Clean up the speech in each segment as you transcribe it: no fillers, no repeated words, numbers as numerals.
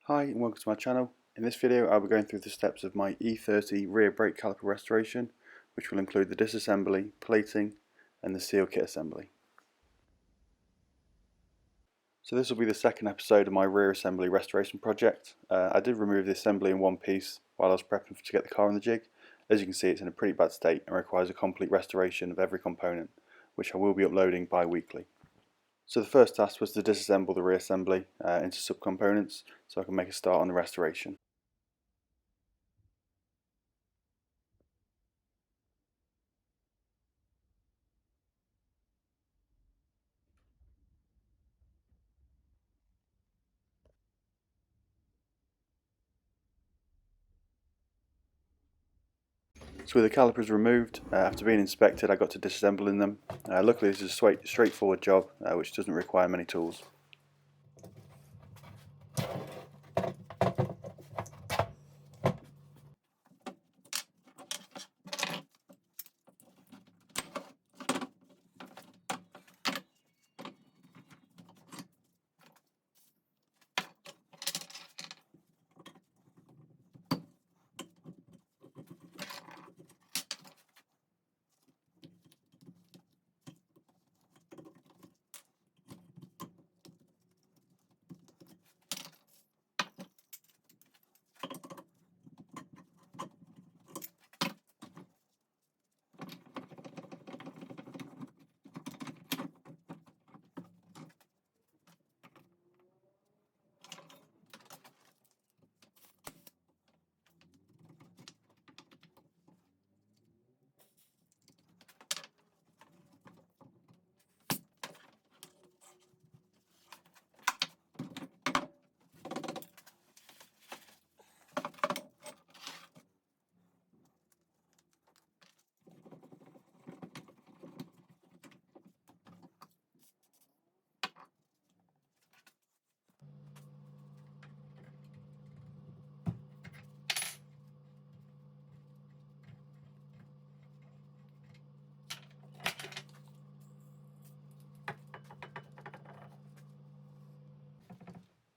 Hi and welcome to my channel. In this video I'll be going through the steps of my E30 rear brake caliper restoration, which will include the disassembly, plating and the seal kit assembly. So this will be the second episode of my rear assembly restoration project. I did remove the assembly in one piece while I was prepping to get the car on the jig. As you can see, it's in a pretty bad state and requires a complete restoration of every component, which I will be uploading bi-weekly. So the first task was to disassemble the rear assembly into subcomponents so I can make a start on the restoration. So with the calipers removed, after being inspected I got to disassembling them. Luckily this is a straightforward job which doesn't require many tools.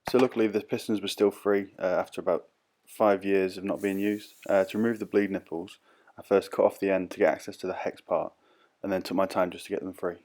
So luckily the pistons were still free after about 5 years of not being used. To remove the bleed nipples, I first cut off the end to get access to the hex part and then took my time just to get them free.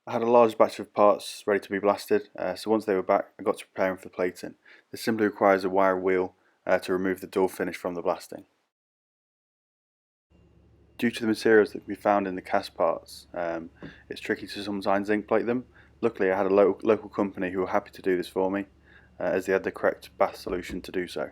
I had a large batch of parts ready to be blasted, so once they were back I got to preparing for the plating. This simply requires a wire wheel to remove the dull finish from the blasting. Due to the materials that can be found in the cast parts, it's tricky to sometimes zinc plate them. Luckily I had a local company who were happy to do this for me, as they had the correct bath solution to do so.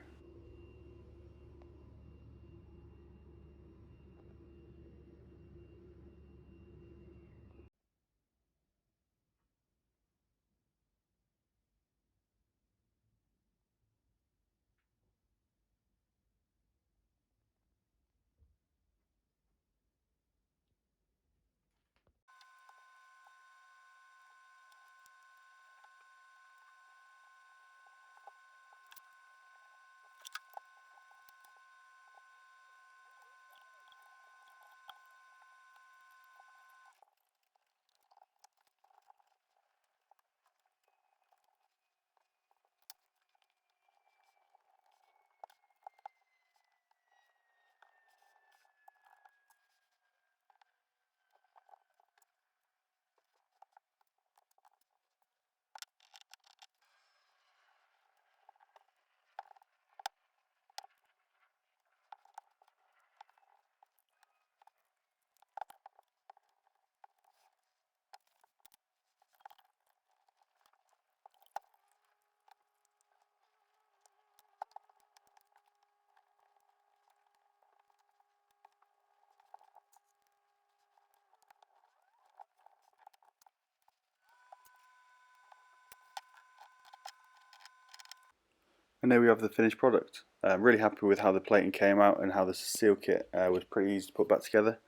And there we have the finished product. I'm really happy with how the plating came out and how the seal kit was pretty easy to put back together.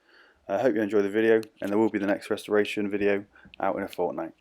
I hope you enjoyed the video, and there will be the next restoration video out in a fortnight.